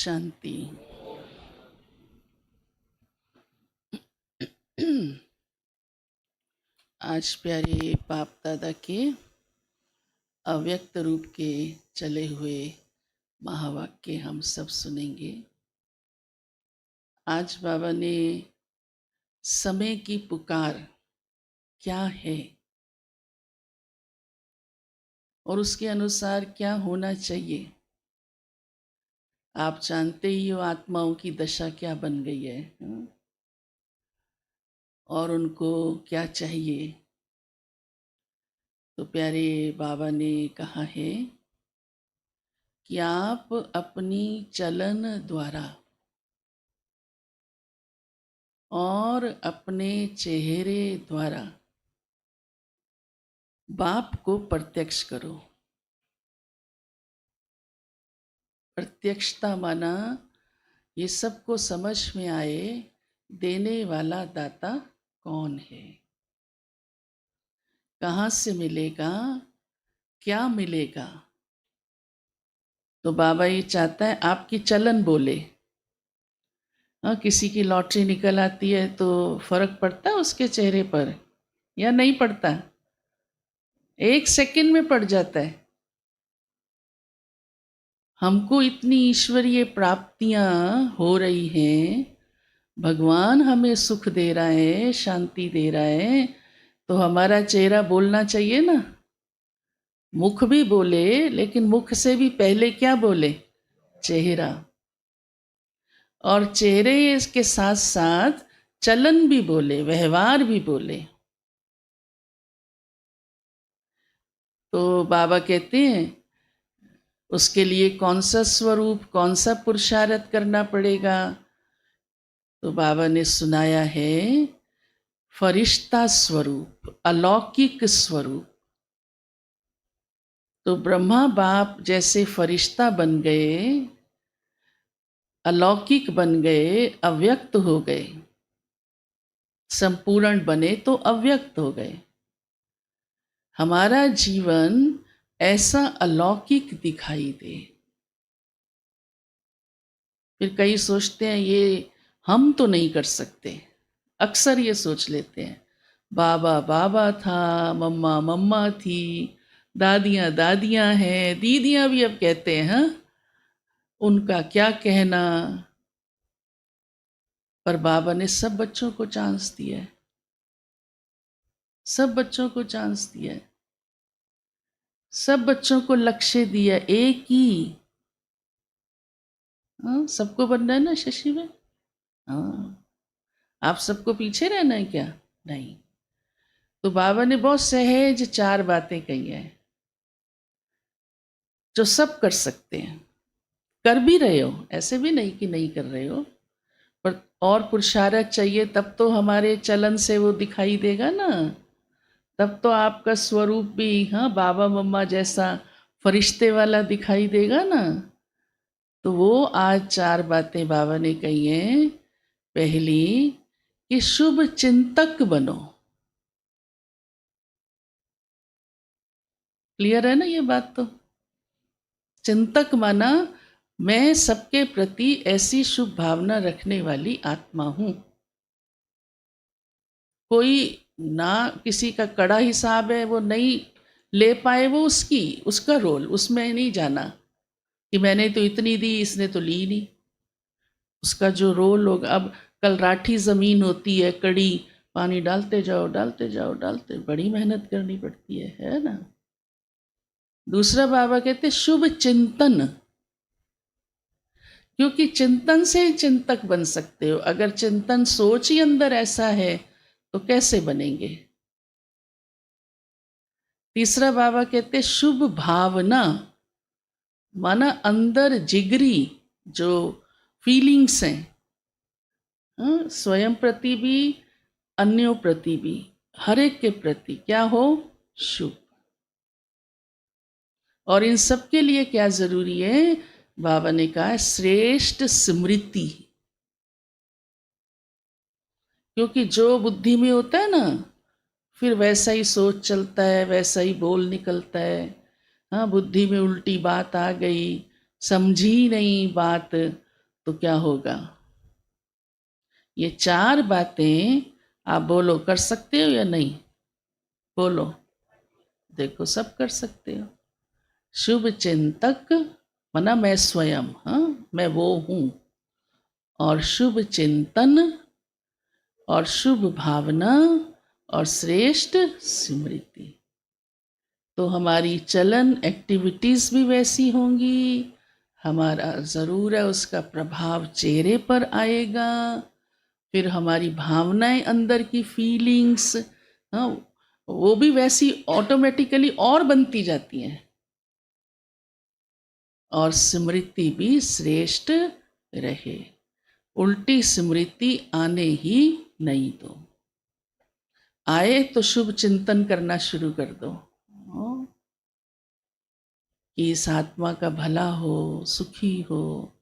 शांति। आज प्यारे बाप दादा के अव्यक्त रूप के चले हुए महावाक्य हम सब सुनेंगे। आज बाबा ने समय की पुकार क्या है और उसके अनुसार क्या होना चाहिए। आप जानते ही हो आत्माओं की दशा क्या बन गई है, और उनको क्या चाहिए। तो प्यारे बाबा ने कहा है कि आप अपनी चलन द्वारा और अपने चेहरे द्वारा बाप को प्रत्यक्ष करो। प्रत्यक्षता माना ये सबको समझ में आए देने वाला दाता कौन है, कहाँ से मिलेगा, क्या मिलेगा। तो बाबा ये चाहता है आपकी चलन बोले। हाँ, किसी की लॉटरी निकल आती है तो फर्क पड़ता है उसके चेहरे पर या नहीं पड़ता? एक सेकंड में पड़ जाता है। हमको इतनी ईश्वरीय प्राप्तियां हो रही हैं, भगवान हमें सुख दे रहा है, शांति दे रहा है, तो हमारा चेहरा बोलना चाहिए ना। मुख भी बोले, लेकिन मुख से भी पहले क्या बोले? चेहरा। और चेहरे के साथ साथ चलन भी बोले, व्यवहार भी बोले। तो बाबा कहते हैं उसके लिए कौन सा स्वरूप, कौन सा पुरुषार्थ करना पड़ेगा। तो बाबा ने सुनाया है फरिश्ता स्वरूप, अलौकिक स्वरूप। तो ब्रह्मा बाप जैसे फरिश्ता बन गए, अलौकिक बन गए, अव्यक्त हो गए। संपूर्ण बने तो अव्यक्त हो गए। हमारा जीवन ऐसा अलौकिक दिखाई दे। फिर कई सोचते हैं ये हम तो नहीं कर सकते। अक्सर ये सोच लेते हैं बाबा बाबा था, मम्मा मम्मा थी, दादियाँ दादियाँ हैं, दीदियाँ भी अब कहते हैं, हाँ उनका क्या कहना। पर बाबा ने सब बच्चों को चांस दिया है, सब बच्चों को चांस दिया है, सब बच्चों को लक्ष्य दिया, एक ही। हाँ, सबको बनना है ना शशि में। हाँ, आप सबको पीछे रहना है क्या? नहीं। तो बाबा ने बहुत सहज 4 बातें कही हैं जो सब कर सकते हैं, कर भी रहे हो, ऐसे भी नहीं कि नहीं कर रहे हो, पर और पुरुषार्थ चाहिए तब तो हमारे चलन से वो दिखाई देगा ना। तब तो आपका स्वरूप भी, हाँ, बाबा मम्मा जैसा फरिश्ते वाला दिखाई देगा ना। तो वो आज 4 बातें बाबा ने कही हैं। पहली कि शुभ चिंतक बनो। क्लियर है ना ये बात? तो चिंतक माना मैं सबके प्रति ऐसी शुभ भावना रखने वाली आत्मा हूं। कोई ना किसी का कड़ा हिसाब है, वो नहीं ले पाए, वो उसका रोल, उसमें नहीं जाना कि मैंने तो इतनी दी, इसने तो ली नहीं। उसका जो रोल होगा, अब कल राठी ज़मीन होती है, कड़ी, पानी डालते जाओ डालते जाओ डालते, बड़ी मेहनत करनी पड़ती है ना। दूसरा बाबा कहते शुभ चिंतन, क्योंकि चिंतन से ही चिंतक बन सकते हो। अगर चिंतन सोच ही अंदर ऐसा है तो कैसे बनेंगे? तीसरा बाबा कहते शुभ भावना, माना अंदर जिगरी जो फीलिंग्स हैं, हाँ, स्वयं प्रति भी, अन्यों प्रति भी, हर एक के प्रति क्या हो? शुभ। और इन सब के लिए क्या जरूरी है? बाबा ने कहा श्रेष्ठ स्मृति। क्योंकि जो बुद्धि में होता है ना, फिर वैसा ही सोच चलता है, वैसा ही बोल निकलता है। हाँ, बुद्धि में उल्टी बात आ गई, समझी नहीं बात, तो क्या होगा? ये 4 बातें आप बोलो, कर सकते हो या नहीं? बोलो। देखो, सब कर सकते हो। शुभ चिंतक मना मैं स्वयं, हाँ, मैं वो हूँ, और शुभ चिंतन और शुभ भावना और श्रेष्ठ स्मृति। तो हमारी चलन एक्टिविटीज़ भी वैसी होंगी, हमारा ज़रूर है उसका प्रभाव चेहरे पर आएगा, फिर हमारी भावनाएं, अंदर की फीलिंग्स, हाँ, वो भी वैसी ऑटोमेटिकली और बनती जाती हैं, और स्मृति भी श्रेष्ठ रहे। उल्टी स्मृति आने ही नहीं दो। आए तो शुभ चिंतन करना शुरू कर दो, हाँ, कि इस आत्मा का भला हो, सुखी हो।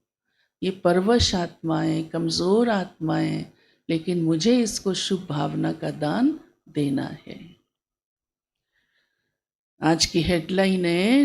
ये परवश आत्माएं, कमज़ोर आत्माएं, लेकिन मुझे इसको शुभ भावना का दान देना है। आज की हेडलाइन है